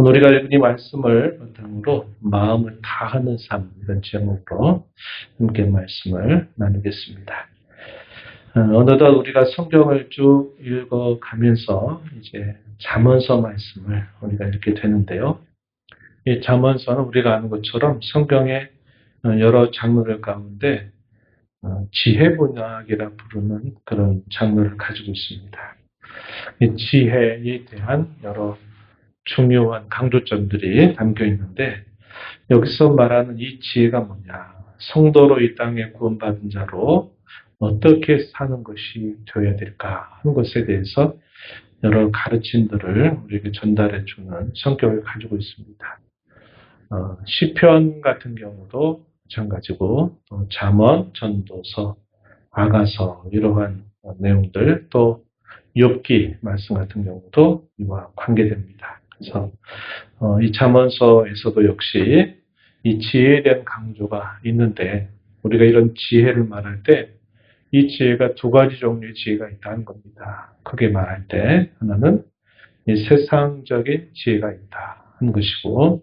오늘 우리가 읽은 이 말씀을 바탕으로 마음을 다하는 삶, 이런 제목으로 함께 말씀을 나누겠습니다. 어느덧 우리가 성경을 쭉 읽어가면서 이제 잠언서 말씀을 우리가 읽게 되는데요. 이 잠언서는 우리가 아는 것처럼 성경의 여러 장르들 가운데 지혜 문학이라 부르는 그런 장르를 가지고 있습니다. 이 지혜에 대한 여러 중요한 강조점들이 담겨 있는데, 여기서 말하는 이 지혜가 뭐냐? 성도로 이 땅에 구원받은 자로 어떻게 사는 것이 되어야 될까 하는 것에 대해서 여러 가르침들을 우리에게 전달해 주는 성격을 가지고 있습니다. 시편 같은 경우도 마찬가지고, 또 잠언, 전도서, 아가서 이러한 내용들, 또 욥기 말씀 같은 경우도 이와 관계됩니다. 그래서 이 잠언서에서도 역시 이 지혜에 대한 강조가 있는데, 우리가 이런 지혜를 말할 때 이 지혜가 두 가지 종류의 지혜가 있다는 겁니다. 크게 말할 때 하나는 이 세상적인 지혜가 있다 하는 것이고,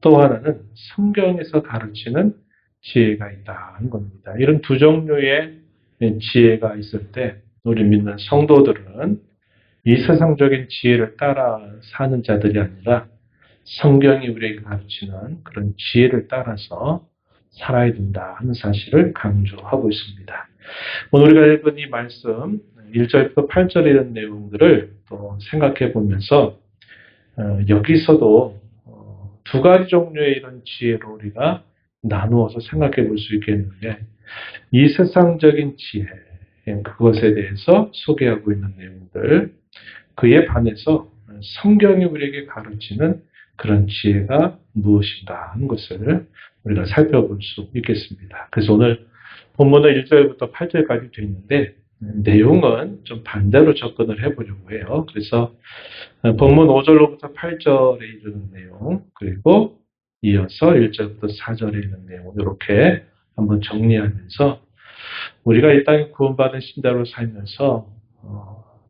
또 하나는 성경에서 가르치는 지혜가 있다 하는 겁니다. 이런 두 종류의 지혜가 있을 때 우리 믿는 성도들은 이 세상적인 지혜를 따라 사는 자들이 아니라 성경이 우리에게 가르치는 그런 지혜를 따라서 살아야 된다 하는 사실을 강조하고 있습니다. 오늘 우리가 읽은 이 말씀 1절부터 8절에 이런 내용들을 또 생각해 보면서 여기서도 두 가지 종류의 이런 지혜로 우리가 나누어서 생각해 볼 수 있겠는데, 이 세상적인 지혜, 그것에 대해서 소개하고 있는 내용들, 그에 반해서 성경이 우리에게 가르치는 그런 지혜가 무엇인가 하는 것을 우리가 살펴볼 수 있겠습니다. 그래서 오늘 본문은 1절부터 8절까지 되어 있는데, 내용은 좀 반대로 접근을 해보려고 해요. 그래서 본문 5절로부터 8절에 이르는 내용, 그리고 이어서 1절부터 4절에 있는 내용, 이렇게 한번 정리하면서 우리가 이 땅에 구원받은 신자로 살면서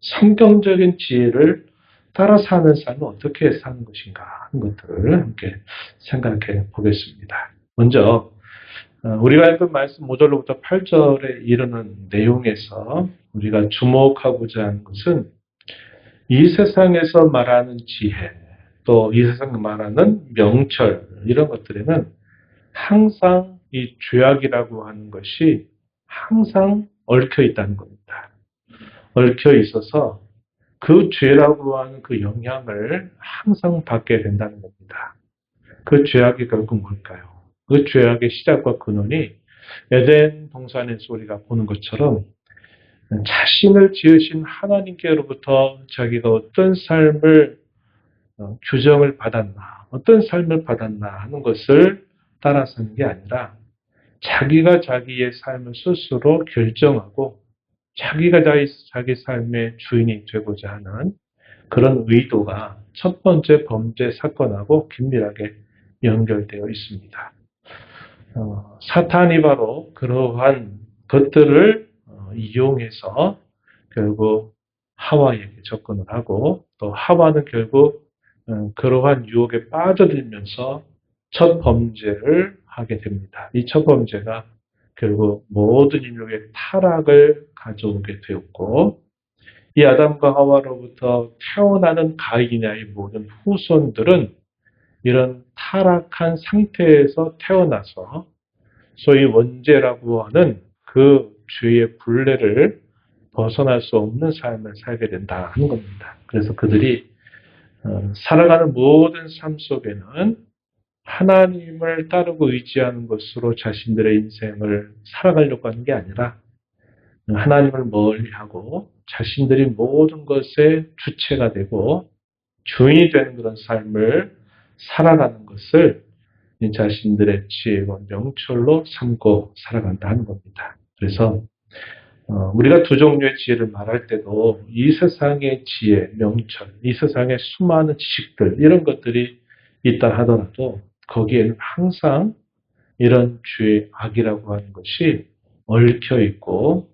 성경적인 지혜를 따라 사는 삶은 어떻게 사는 것인가 하는 것들을 함께 생각해 보겠습니다. 먼저 우리가 읽은 말씀 5절로부터 8절에 이르는 내용에서 우리가 주목하고자 하는 것은 이 세상에서 말하는 지혜, 또 이 세상에서 말하는 명철, 이런 것들에는 항상 이 죄악이라고 하는 것이 항상 얽혀 있다는 겁니다. 얽혀 있어서 그 죄라고 하는 그 영향을 항상 받게 된다는 겁니다. 그 죄악이 결국 뭘까요? 그 죄악의 시작과 근원이 에덴 동산에서 우리가 보는 것처럼 자신을 지으신 하나님께로부터 자기가 어떤 삶을 규정을 받았나, 어떤 삶을 받았나 하는 것을 따라 사는 게 아니라 자기가 자기의 삶을 스스로 결정하고 자기가 자기 삶의 주인이 되고자 하는 그런 의도가 첫 번째 범죄 사건하고 긴밀하게 연결되어 있습니다. 사탄이 바로 그러한 것들을 이용해서 결국 하와에게 접근을 하고, 또 하와는 결국 그러한 유혹에 빠져들면서 첫 범죄를 하게 됩니다. 이 첫 범죄가 결국 모든 인류의 타락을 가져오게 되었고, 이 아담과 하와로부터 태어나는 가인의 모든 후손들은 이런 타락한 상태에서 태어나서 소위 원죄라고 하는 그 죄의 분례를 벗어날 수 없는 삶을 살게 된다 하는 겁니다. 그래서 그들이 살아가는 모든 삶 속에는 하나님을 따르고 의지하는 것으로 자신들의 인생을 살아가려고 하는 게 아니라 하나님을 멀리하고 자신들이 모든 것의 주체가 되고 주인이 되는 그런 삶을 살아가는 것을 자신들의 지혜와 명철로 삼고 살아간다는 겁니다. 그래서 우리가 두 종류의 지혜를 말할 때도 이 세상의 지혜, 명철, 이 세상의 수많은 지식들, 이런 것들이 있다 하더라도 거기에는 항상 이런 죄의 악이라고 하는 것이 얽혀 있고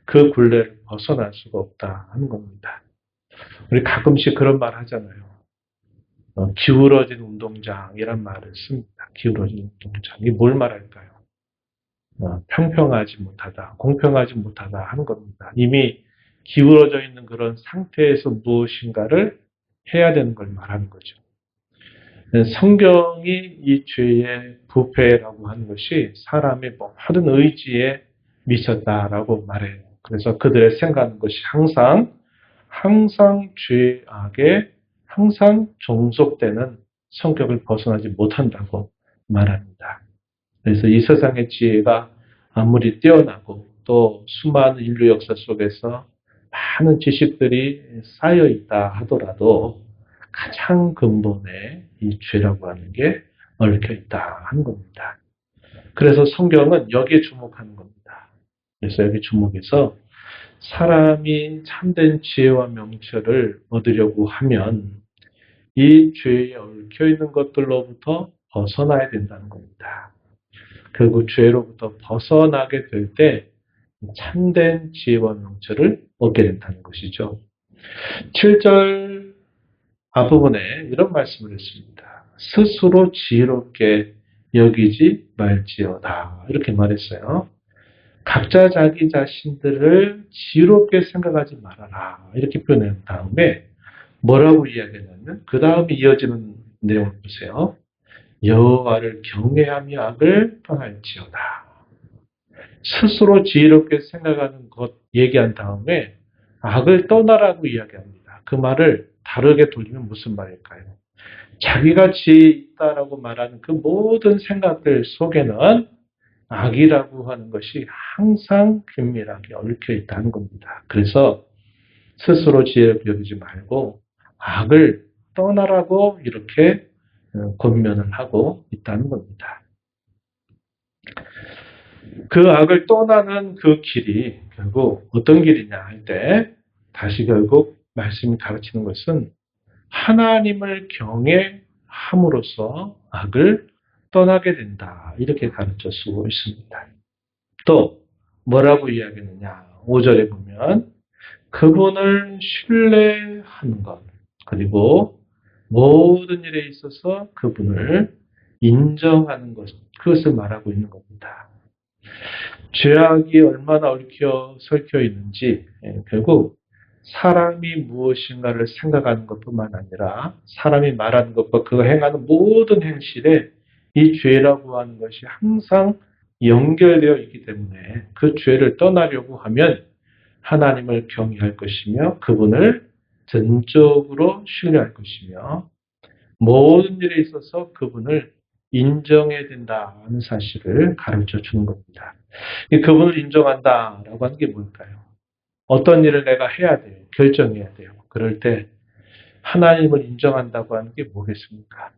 그 굴레를 벗어날 수가 없다 하는 겁니다. 우리 가끔씩 그런 말 하잖아요. 기울어진 운동장이란 말을 씁니다. 기울어진 운동장. 이게 뭘 말할까요? 평평하지 못하다, 공평하지 못하다 하는 겁니다. 이미 기울어져 있는 그런 상태에서 무엇인가를 해야 되는 걸 말하는 거죠. 성경이 이 죄의 부패라고 하는 것이 사람의 모든 의지에 미쳤다라고 말해요. 그래서 그들의 생각하는 것이 항상 죄악에 항상 종속되는 성격을 벗어나지 못한다고 말합니다. 그래서 이 세상의 지혜가 아무리 뛰어나고 또 수많은 인류 역사 속에서 많은 지식들이 쌓여 있다 하더라도 가장 근본에 이 죄라고 하는 게 얽혀 있다 하는 겁니다. 그래서 성경은 여기에 주목하는 겁니다. 그래서 여기 주목해서 사람이 참된 지혜와 명철을 얻으려고 하면 이 죄에 얽혀 있는 것들로부터 벗어나야 된다는 겁니다. 결국 죄로부터 벗어나게 될 때 참된 지혜와 명철을 얻게 된다는 것이죠. 7절 앞부분에 이런 말씀을 했습니다. 스스로 지혜롭게 여기지 말지어다. 이렇게 말했어요. 각자 자기 자신들을 지혜롭게 생각하지 말아라. 이렇게 표현한 다음에 뭐라고 이야기하냐면 그 다음에 이어지는 내용을 보세요. 여호와를 경외하며 악을 떠날지어다. 스스로 지혜롭게 생각하는 것 얘기한 다음에 악을 떠나라고 이야기합니다. 그 말을 다르게 돌리면 무슨 말일까요? 자기가 지혜 있다라고 말하는 그 모든 생각들 속에는 악이라고 하는 것이 항상 긴밀하게 얽혀 있다는 겁니다. 그래서 스스로 지혜롭게 여기지 말고 악을 떠나라고 이렇게 권면을 하고 있다는 겁니다. 그 악을 떠나는 그 길이 결국 어떤 길이냐 할 때 다시 결국 말씀이 가르치는 것은 하나님을 경외함으로써 악을 떠나게 된다. 이렇게 가르쳐 쓰고 있습니다. 또 뭐라고 이야기하느냐 5절에 보면 그분을 신뢰하는 것 그리고 모든 일에 있어서 그분을 인정하는 것 그것을 말하고 있는 겁니다. 죄악이 얼마나 얽혀 설켜 있는지 결국 사람이 무엇인가를 생각하는 것뿐만 아니라 사람이 말하는 것과 그가 행하는 모든 행실에 이 죄라고 하는 것이 항상 연결되어 있기 때문에 그 죄를 떠나려고 하면 하나님을 경외할 것이며 그분을 전적으로 신뢰할 것이며 모든 일에 있어서 그분을 인정해야 된다는 사실을 가르쳐 주는 겁니다. 그분을 인정한다라고 하는 게 뭘까요? 어떤 일을 내가 해야 돼요. 결정해야 돼요. 그럴 때 하나님을 인정한다고 하는 게 뭐겠습니까?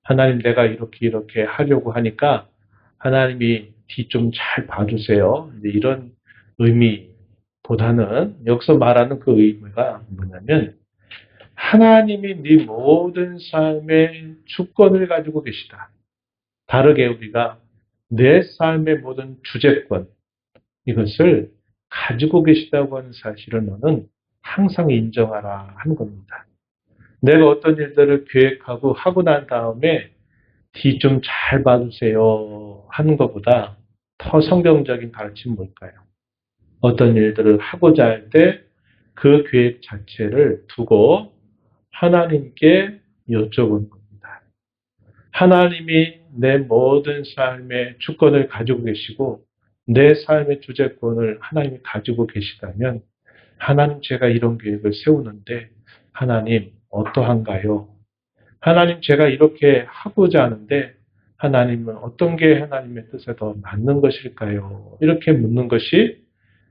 하나님 내가 이렇게 하려고 하니까 하나님이 뒤 좀 잘 봐주세요. 이런 의미보다는 여기서 말하는 그 의미가 뭐냐면 하나님이 네 모든 삶의 주권을 가지고 계시다. 다르게 우리가 내 삶의 모든 주재권 이것을 가지고 계시다고 하는 사실을 너는 항상 인정하라 하는 겁니다. 내가 어떤 일들을 계획하고 하고 난 다음에 뒤 좀 잘 봐주세요 하는 것보다 더 성경적인 가르침은 뭘까요? 어떤 일들을 하고자 할 때 그 계획 자체를 두고 하나님께 여쭤보는 겁니다. 하나님이 내 모든 삶의 주권을 가지고 계시고 내 삶의 주재권을 하나님이 가지고 계시다면 하나님 제가 이런 계획을 세우는데 하나님 어떠한가요? 하나님 제가 이렇게 하고자 하는데 하나님은 어떤 게 하나님의 뜻에 더 맞는 것일까요? 이렇게 묻는 것이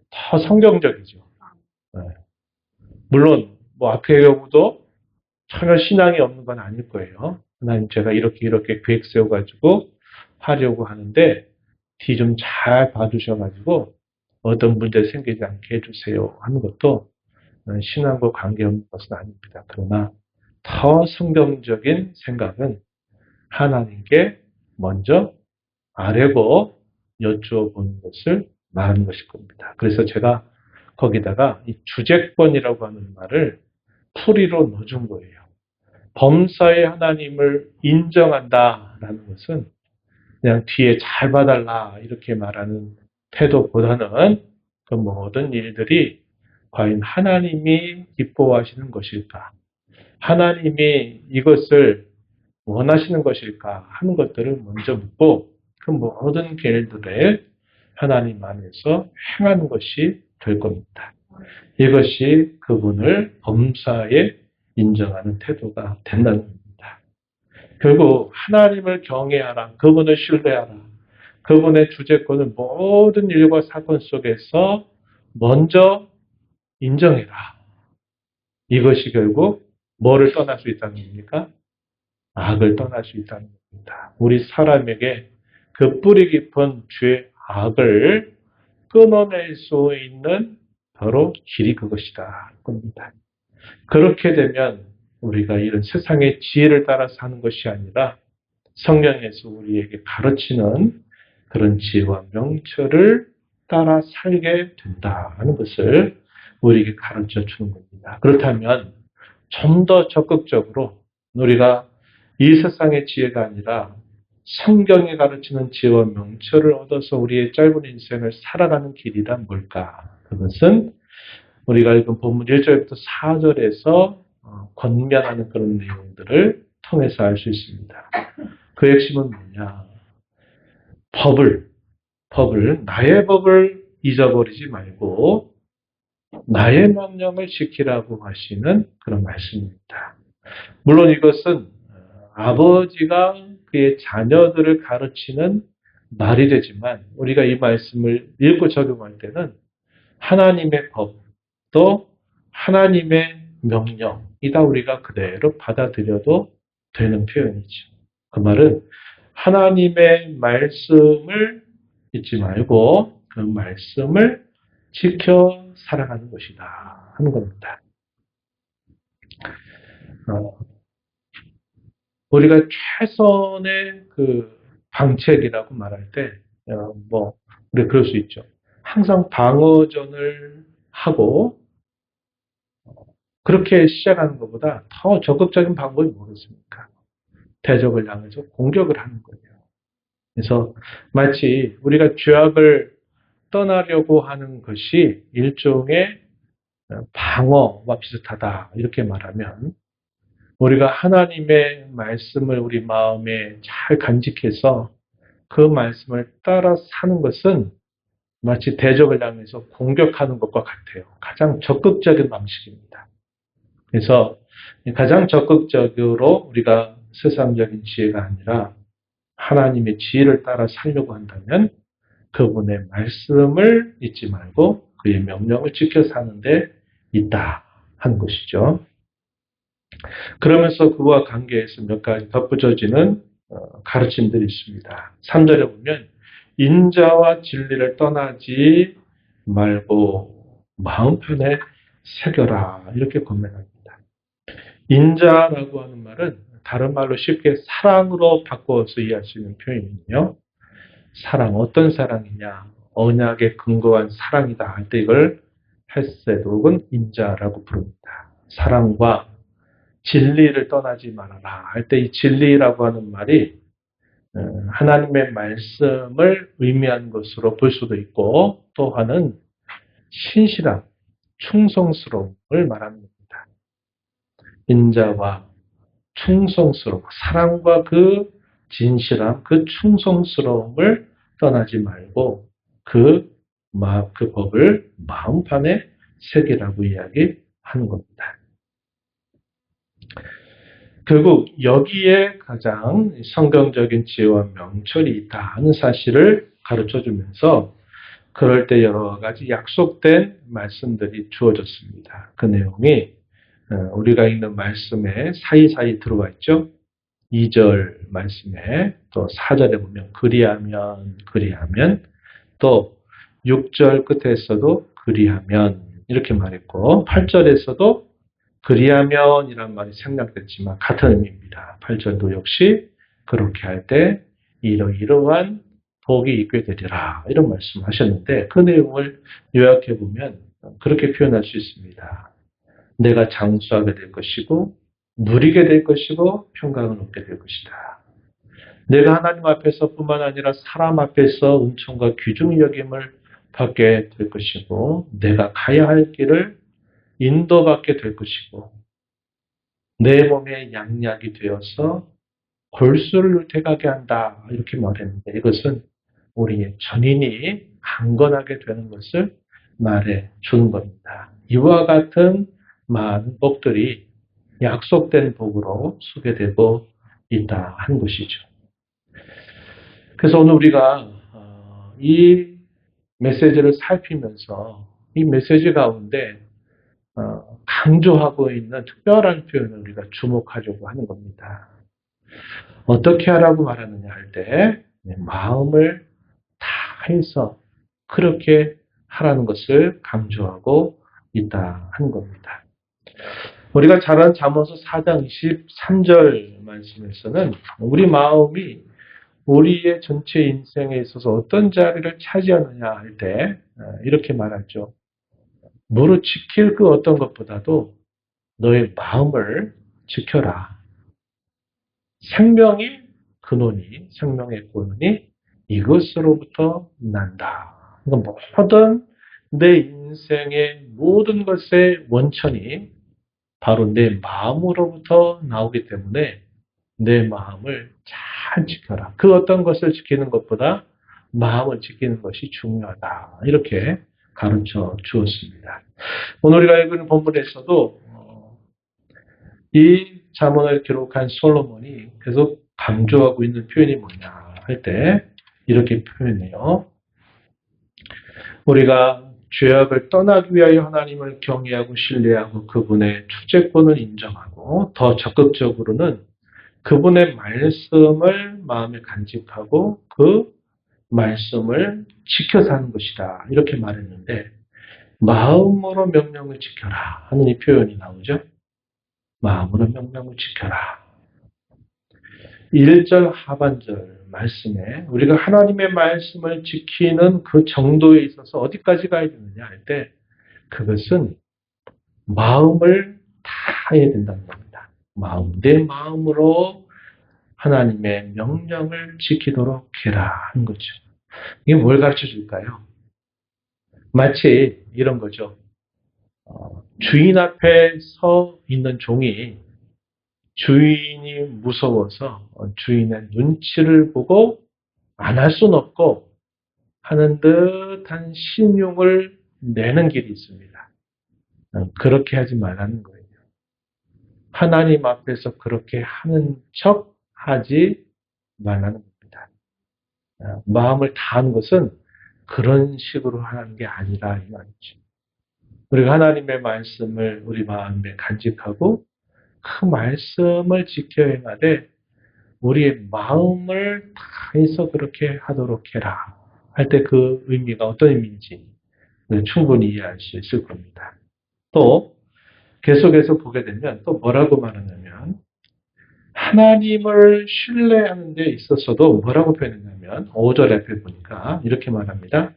더 성경적이죠. 네. 물론 뭐 앞의 경우도 전혀 신앙이 없는 건 아닐 거예요. 하나님 제가 이렇게 계획 세워가지고 하려고 하는데 뒤 좀 잘 봐주셔가지고 어떤 문제 생기지 않게 해주세요 하는 것도 신앙과 관계없는 것은 아닙니다. 그러나 더 성경적인 생각은 하나님께 먼저 아뢰고 여쭈어보는 것을 말하는 것일 겁니다. 그래서 제가 거기다가 이 주재권이라고 하는 말을 풀이로 넣어준 거예요. 범사의 하나님을 인정한다라는 것은 그냥 뒤에 잘 봐달라 이렇게 말하는 태도보다는 그 모든 일들이 과연 하나님이 기뻐하시는 것일까? 하나님이 이것을 원하시는 것일까 하는 것들을 먼저 묻고 그 모든 일들을 하나님 안에서 행하는 것이 될 겁니다. 이것이 그분을 범사에 인정하는 태도가 된다는 겁니다. 결국 하나님을 경외하라, 그분을 신뢰하라, 그분의 주재권을 모든 일과 사건 속에서 먼저 인정해라. 이것이 결국 뭐를 떠날 수 있다는 겁니까? 악을 떠날 수 있다는 겁니다. 우리 사람에게 그 뿌리 깊은 죄, 악을 끊어낼 수 있는 바로 길이 그것이다. 겁니다. 그렇게 되면 우리가 이런 세상의 지혜를 따라 사는 것이 아니라 성령에서 우리에게 가르치는 그런 지혜와 명철을 따라 살게 된다는 것을 우리에게 가르쳐 주는 겁니다. 그렇다면 좀 더 적극적으로 우리가 이 세상의 지혜가 아니라 성경이 가르치는 지혜와 명철을 얻어서 우리의 짧은 인생을 살아가는 길이란 뭘까? 그것은 우리가 읽은 본문 1절부터 4절에서 권면하는 그런 내용들을 통해서 알 수 있습니다. 그 핵심은 뭐냐? 나의 법을 잊어버리지 말고 나의 명령을 지키라고 하시는 그런 말씀입니다. 물론 이것은 아버지가 그의 자녀들을 가르치는 말이 되지만 우리가 이 말씀을 읽고 적용할 때는 하나님의 법, 또 하나님의 명령이다 우리가 그대로 받아들여도 되는 표현이죠. 그 말은 하나님의 말씀을 잊지 말고 그 말씀을 지켜 살아가는 것이다 하는 겁니다. 우리가 최선의 그 방책이라고 말할 때, 우리 그럴 수 있죠. 항상 방어전을 하고, 그렇게 시작하는 것보다 더 적극적인 방법이 뭐겠습니까? 대적을 향해서 공격을 하는 거예요. 그래서 마치 우리가 죄악을 떠나려고 하는 것이 일종의 방어와 비슷하다. 이렇게 말하면, 우리가 하나님의 말씀을 우리 마음에 잘 간직해서 그 말씀을 따라 사는 것은 마치 대적을 향해서 공격하는 것과 같아요. 가장 적극적인 방식입니다. 그래서 가장 적극적으로 우리가 세상적인 지혜가 아니라 하나님의 지혜를 따라 살려고 한다면 그분의 말씀을 잊지 말고 그의 명령을 지켜 사는 데 있다 하는 것이죠. 그러면서 그와 관계해서 몇 가지 덧붙여지는 가르침들이 있습니다. 3절에 보면 인자와 진리를 떠나지 말고 마음편에 새겨라 이렇게 권면합니다. 인자라고 하는 말은 다른 말로 쉽게 사랑으로 바꿔서 이해할 수 있는 표현이거든요. 사랑, 어떤 사랑이냐? 언약에 근거한 사랑이다 할 때 이걸 헤세드 혹은 인자라고 부릅니다. 사랑과 진리를 떠나지 말아라 할 때 이 진리라고 하는 말이 하나님의 말씀을 의미하는 것으로 볼 수도 있고 또 하나는 신실함, 충성스러움을 말하는 겁니다. 인자와 충성스러움, 사랑과 그 진실함, 그 충성스러움을 떠나지 말고 그 법을 마음판에 새기라고 이야기하는 겁니다. 결국 여기에 가장 성경적인 지혜와 명철이 있다 하는 사실을 가르쳐주면서 그럴 때 여러 가지 약속된 말씀들이 주어졌습니다. 그 내용이 우리가 읽는 말씀에 사이사이 들어와 있죠. 2절 말씀에 또 4절에 보면 그리하면 또 6절 끝에서도 그리하면 이렇게 말했고 8절에서도 그리하면이란 말이 생략됐지만 같은 의미입니다. 8절도 역시 그렇게 할 때 이러이러한 복이 있게 되리라 이런 말씀하셨는데 그 내용을 요약해 보면 그렇게 표현할 수 있습니다. 내가 장수하게 될 것이고 누리게 될 것이고 평강을 얻게 될 것이다. 내가 하나님 앞에서 뿐만 아니라 사람 앞에서 은총과 귀중히 여김을 받게 될 것이고 내가 가야 할 길을 인도받게 될 것이고 내 몸에 양약이 되어서 골수를 되가게 한다. 이렇게 말했는데 이것은 우리의 전인이 강건하게 되는 것을 말해 주는 겁니다. 이와 같은 많은 복들이 약속된 복으로 소개되고 있다 하는 것이죠. 그래서 오늘 우리가 이 메시지를 살피면서 이 메시지 가운데 강조하고 있는 특별한 표현을 우리가 주목하려고 하는 겁니다. 어떻게 하라고 말하느냐 할 때 마음을 다해서 그렇게 하라는 것을 강조하고 있다 하는 겁니다. 우리가 잘 아는 잠언서 4장 23절 말씀에서는 우리 마음이 우리의 전체 인생에 있어서 어떤 자리를 차지하느냐 할 때 이렇게 말하죠. 무릇 지킬 그 어떤 것보다도 너의 마음을 지켜라. 생명의 근원이, 생명의 근원이 이것으로부터 난다. 그러니까 모든 내 인생의 모든 것의 원천이 바로 내 마음으로부터 나오기 때문에 내 마음을 잘 지켜라. 그 어떤 것을 지키는 것보다 마음을 지키는 것이 중요하다. 이렇게 가르쳐 주었습니다. 오늘 우리가 읽은 본문에서도 이 잠언을 기록한 솔로몬이 계속 강조하고 있는 표현이 뭐냐 할 때 이렇게 표현해요. 우리가 죄악을 떠나기 위하여 하나님을 경외하고 신뢰하고 그분의 주재권을 인정하고 더 적극적으로는 그분의 말씀을 마음에 간직하고 그 말씀을 지켜 사는 것이다. 이렇게 말했는데 마음으로 명령을 지켜라 하는 이 표현이 나오죠. 마음으로 명령을 지켜라. 1절 하반절 말씀에 우리가 하나님의 말씀을 지키는 그 정도에 있어서 어디까지 가야 되느냐 할 때 그것은 마음을 다해야 된다는 겁니다. 내 마음으로 하나님의 명령을 지키도록 해라 하는 거죠. 이게 뭘 가르쳐 줄까요? 마치 이런 거죠. 주인 앞에 서 있는 종이 주인이 무서워서 주인의 눈치를 보고 안 할 수는 없고 하는 듯한 신용을 내는 길이 있습니다. 그렇게 하지 말라는 거예요. 하나님 앞에서 그렇게 하는 척 하지 말라는 겁니다. 마음을 다하는 것은 그런 식으로 하는 게 아니라 이 말이죠. 우리가 하나님의 말씀을 우리 마음에 간직하고 그 말씀을 지켜 행하되 우리의 마음을 다해서 그렇게 하도록 해라 할 때 그 의미가 어떤 의미인지 충분히 이해할 수 있을 겁니다. 또 계속해서 보게 되면 또 뭐라고 말하냐면 하나님을 신뢰하는 데 있어서도 뭐라고 표현했냐면 5절 앞에 보니까 이렇게 말합니다.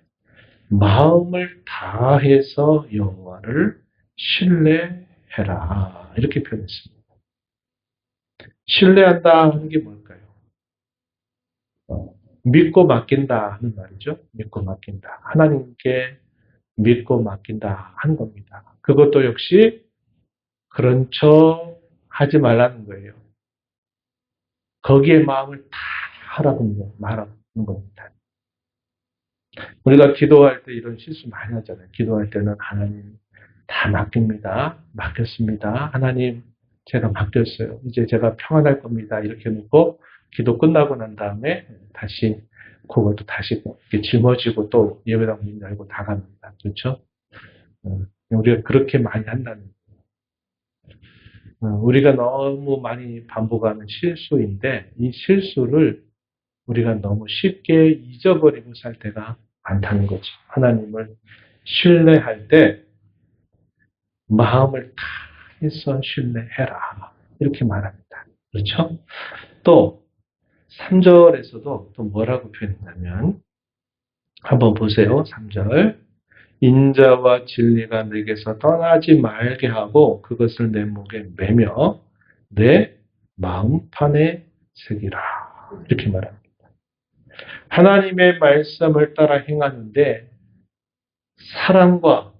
마음을 다해서 여호와를 신뢰해라 이렇게 표현했습니다. 신뢰한다 하는 게 뭘까요? 믿고 맡긴다 하는 말이죠. 믿고 맡긴다. 하나님께 믿고 맡긴다 하는 겁니다. 그것도 역시 그런 척 하지 말라는 거예요. 거기에 마음을 다 하라고 말하는 겁니다. 우리가 기도할 때 이런 실수 많이 하잖아요. 기도할 때는 하나님 다 맡깁니다. 맡겼습니다. 하나님 제가 맡겼어요. 이제 제가 평안할 겁니다. 이렇게 놓고 기도 끝나고 난 다음에 다시 그것도 다시 짊어지고 또 예배당 문 열고 다 갑니다. 그렇죠? 우리가 그렇게 많이 한다는 우리가 너무 많이 반복하는 실수인데 이 실수를 우리가 너무 쉽게 잊어버리고 살 때가 많다는 거죠. 하나님을 신뢰할 때 마음을 다해서 신뢰해라. 이렇게 말합니다. 그렇죠? 또 3절에서도 또 뭐라고 표현했냐면 한번 보세요. 3절 인자와 진리가 내게서 떠나지 말게 하고 그것을 내 목에 매며 내 마음판에 새기라. 이렇게 말합니다. 하나님의 말씀을 따라 행하는데 사랑과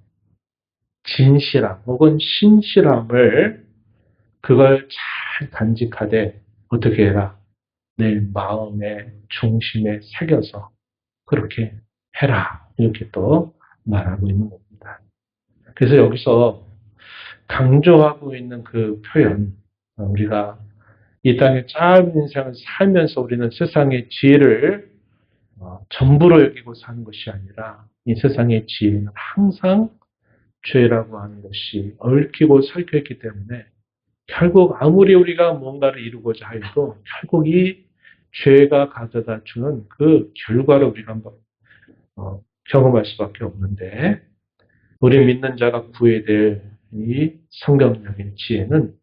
진실함 혹은 신실함을 그걸 잘 간직하되 어떻게 해라? 내 마음의 중심에 새겨서 그렇게 해라. 이렇게 또 말하고 있는 겁니다. 그래서 여기서 강조하고 있는 그 표현, 우리가 이 땅의 짧은 인생을 살면서 우리는 세상의 지혜를 전부로 여기고 사는 것이 아니라 이 세상의 지혜는 항상 죄라고 하는 것이 얽히고 설켜있기 때문에 결국 아무리 우리가 뭔가를 이루고자 해도 결국 이 죄가 가져다 주는 그 결과를 우리가 한번 경험할 수밖에 없는데 우리 믿는 자가 구해야 될 이 성경적인 지혜는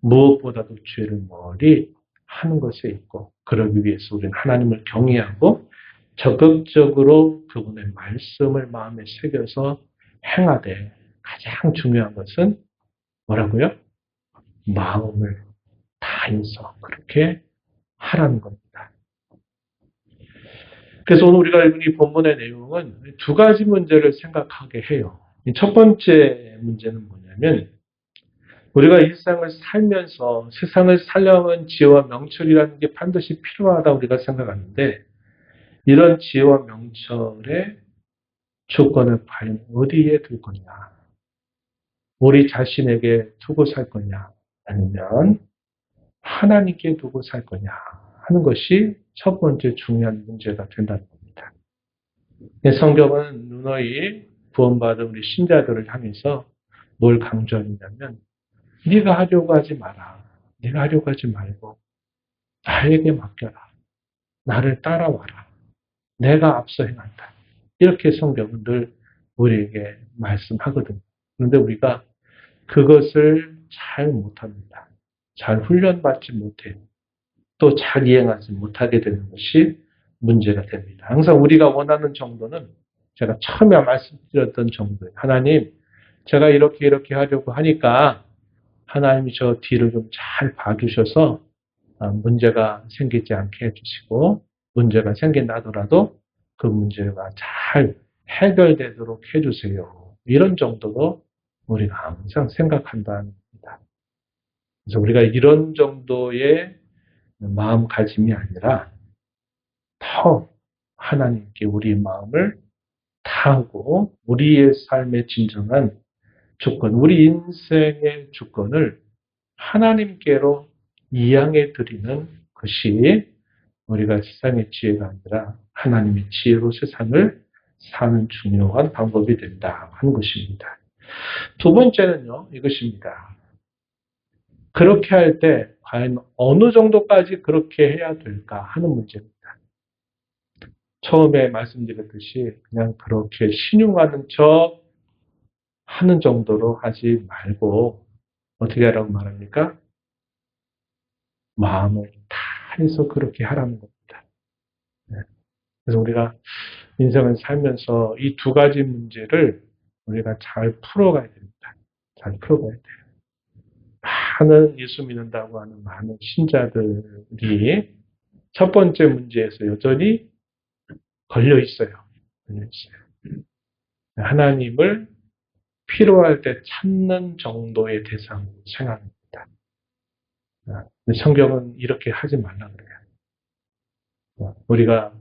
무엇보다도 죄를 멀리 하는 것에 있고 그러기 위해서 우리는 하나님을 경외하고 적극적으로 그분의 말씀을 마음에 새겨서 행하되 가장 중요한 것은 뭐라고요? 마음을 다해서 그렇게 하라는 겁니다. 그래서 오늘 우리가 읽은 이 본문의 내용은 두 가지 문제를 생각하게 해요. 첫 번째 문제는 뭐냐면 우리가 일상을 살면서 세상을 살려면 지혜와 명철이라는 게 반드시 필요하다 우리가 생각하는데 이런 지혜와 명철의 조건을 과연 어디에 둘 거냐? 우리 자신에게 두고 살 거냐? 아니면 하나님께 두고 살 거냐? 하는 것이 첫 번째 중요한 문제가 된다는 겁니다. 성경은 누누이 구원받은 우리 신자들을 향해서 뭘 강조하느냐면 네가 하려고 하지 마라. 네가 하려고 하지 말고 나에게 맡겨라. 나를 따라와라. 내가 앞서 행한다. 이렇게 성경은 늘 우리에게 말씀하거든요. 그런데 우리가 그것을 잘 못합니다. 잘 훈련받지 못해요. 또 잘 이행하지 못하게 되는 것이 문제가 됩니다. 항상 우리가 원하는 정도는 제가 처음에 말씀드렸던 정도예요. 하나님, 제가 이렇게 하려고 하니까 하나님이 저 뒤를 좀 잘 봐주셔서 문제가 생기지 않게 해주시고 문제가 생긴다더라도 그 문제가 잘 해결되도록 해주세요. 이런 정도로 우리가 항상 생각한다는 겁니다. 그래서 우리가 이런 정도의 마음가짐이 아니라 더 하나님께 우리 마음을 다하고 우리의 삶의 진정한 주권, 우리 인생의 주권을 하나님께로 이양해 드리는 것이 우리가 세상의 지혜가 아니라 하나님의 지혜로 세상을 사는 중요한 방법이 된다 하는 것입니다. 두 번째는요, 이것입니다. 그렇게 할 때 과연 어느 정도까지 그렇게 해야 될까 하는 문제입니다. 처음에 말씀드렸듯이 그냥 그렇게 신용하는 척 하는 정도로 하지 말고 어떻게 하라고 말합니까? 마음을 다해서 그렇게 하라는 겁니다. 그래서 우리가 인생을 살면서 이 두 가지 문제를 우리가 잘 풀어가야 됩니다. 잘 풀어가야 돼요. 많은 예수 믿는다고 하는 많은 신자들이 첫 번째 문제에서 여전히 걸려 있어요. 하나님을 필요할 때 찾는 정도의 대상으로 생각합니다. 성경은 이렇게 하지 말라 그래요. 우리가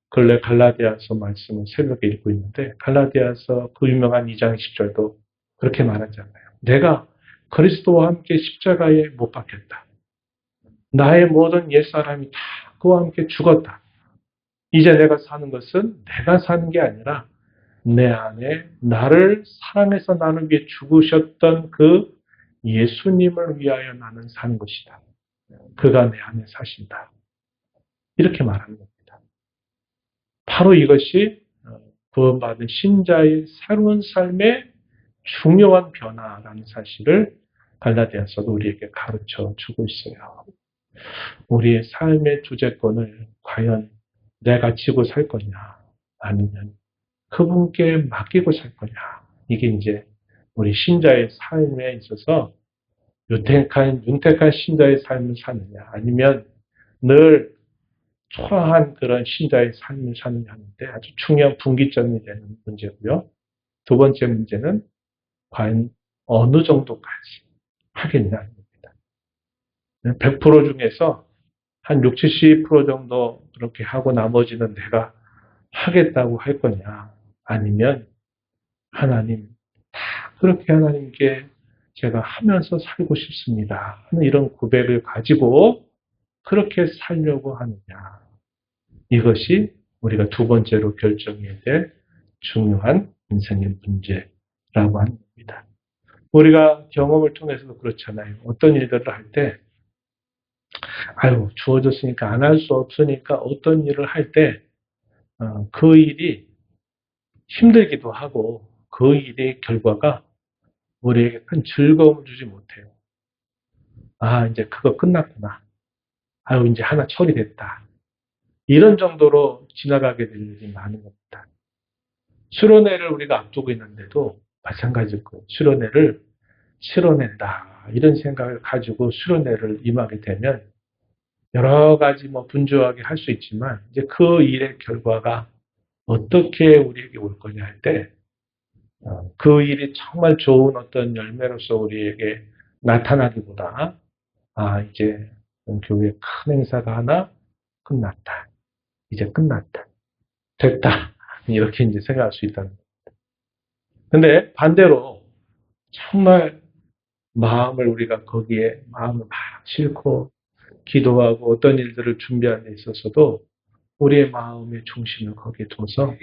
근래 갈라디아서 말씀을 새벽에 읽고 있는데 갈라디아서 그 유명한 2장 10절도 그렇게 말하잖아요. 내가 그리스도와 함께 십자가에 못 박혔다. 나의 모든 옛사람이 다 그와 함께 죽었다. 이제 내가 사는 것은 내가 사는 게 아니라 내 안에 나를 사랑해서 나를 위해 죽으셨던 그 예수님을 위하여 나는 사는 것이다. 그가 내 안에 사신다. 이렇게 말하는 겁니다. 바로 이것이 구원받은 신자의 새로운 삶의 중요한 변화라는 사실을 갈라디아서도 우리에게 가르쳐 주고 있어요. 우리의 삶의 주재권을 과연 내가 지고 살 거냐 아니면 그분께 맡기고 살 거냐 이게 이제 우리 신자의 삶에 있어서 윤택한 신자의 삶을 사느냐, 아니면 늘 초라한 그런 신자의 삶을 사느냐 하는데 아주 중요한 분기점이 되는 문제고요. 두 번째 문제는 과연 어느 정도까지 하겠냐입니다. 100% 중에서 한 60, 70% 정도 그렇게 하고 나머지는 내가 하겠다고 할 거냐, 아니면 하나님, 다 그렇게 하나님께 제가 하면서 살고 싶습니다 하는 이런 고백을 가지고 그렇게 살려고 하느냐, 이것이 우리가 두 번째로 결정해야 될 중요한 인생의 문제라고 하는 겁니다. 우리가 경험을 통해서도 그렇잖아요. 어떤 일들을 할 때, 주어졌으니까 안 할 수 없으니까 어떤 일을 할 때, 그 일이 힘들기도 하고, 그 일의 결과가 우리에게 큰 즐거움을 주지 못해요. 이제 그거 끝났구나. 이제 하나 처리됐다. 이런 정도로 지나가게 될 일이 많은 겁니다. 수련회를 우리가 앞두고 있는데도 마찬가지일 거예요. 수련회를 치러낸다, 이런 생각을 가지고 수련회를 임하게 되면 여러 가지 분주하게 할 수 있지만 이제 그 일의 결과가 어떻게 우리에게 올 거냐 할 때, 그 일이 정말 좋은 어떤 열매로서 우리에게 나타나기보다 이제 교회 큰 행사가 하나 끝났다. 이제 끝났다. 됐다. 이렇게 이제 생각할 수 있다는 겁니다. 근데 반대로 정말 우리가 거기에 마음을 막 싣고 기도하고 어떤 일들을 준비하는 데 있어서도 우리의 마음의 중심을 거기에 둬서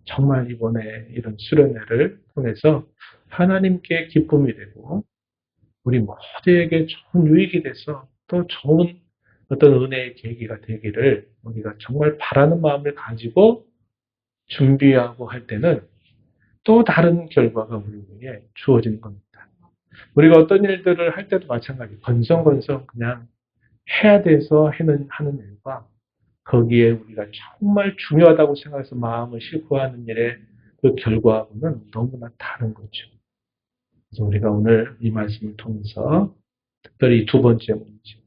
정말 이번에 이런 수련회를 통해서 하나님께 기쁨이 되고 우리 모두에게 좋은 유익이 돼서 또 좋은 어떤 은혜의 계기가 되기를 우리가 정말 바라는 마음을 가지고 준비하고 할 때는 또 다른 결과가 우리에게 주어지는 겁니다. 우리가 어떤 일들을 할 때도 마찬가지, 건성건성 그냥 해야 돼서 하는 일과 거기에 우리가 정말 중요하다고 생각해서 마음을 싣고 하는 일의 그 결과하고는 너무나 다른 거죠. 그래서 우리가 오늘 이 말씀을 통해서 특별히 두 번째 문제,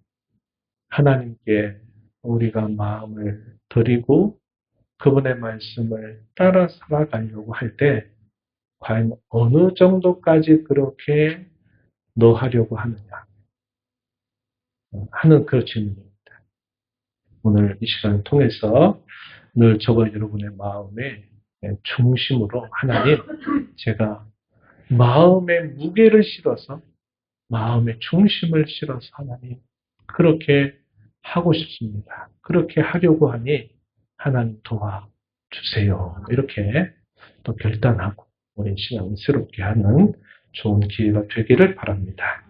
하나님께 우리가 마음을 드리고 그분의 말씀을 따라 살아가려고 할 때 과연 어느 정도까지 그렇게 노하려고 하느냐 하는 그 질문입니다. 오늘 이 시간을 통해서 늘 저와 여러분의 마음의 중심으로 하나님, 제가 마음의 무게를 실어서 마음의 중심을 실어서 하나님 그렇게 하고 싶습니다. 그렇게 하려고 하니 하나님 도와주세요. 이렇게 또 결단하고 우리 신앙을 새롭게 하는 좋은 기회가 되기를 바랍니다.